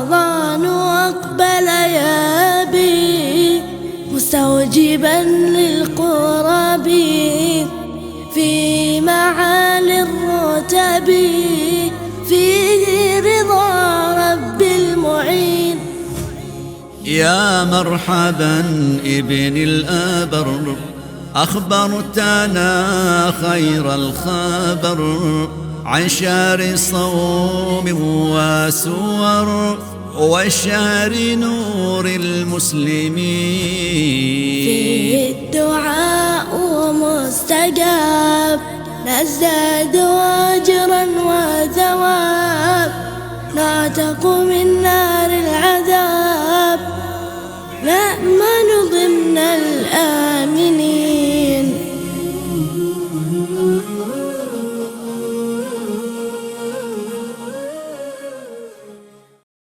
رمضان أقبل يا بي مستوجبا للقرب في معالي الرتب فيه رضا رب المعين. يا مرحبا ابن الأبر أخبرتنا خير الخبر عن شهر صوم وسور وشهر نور المسلمين. فيه الدعاء مستجاب نزداد أجرا وثواب نعتق من نار العذاب نأمن ضمن الآمنين.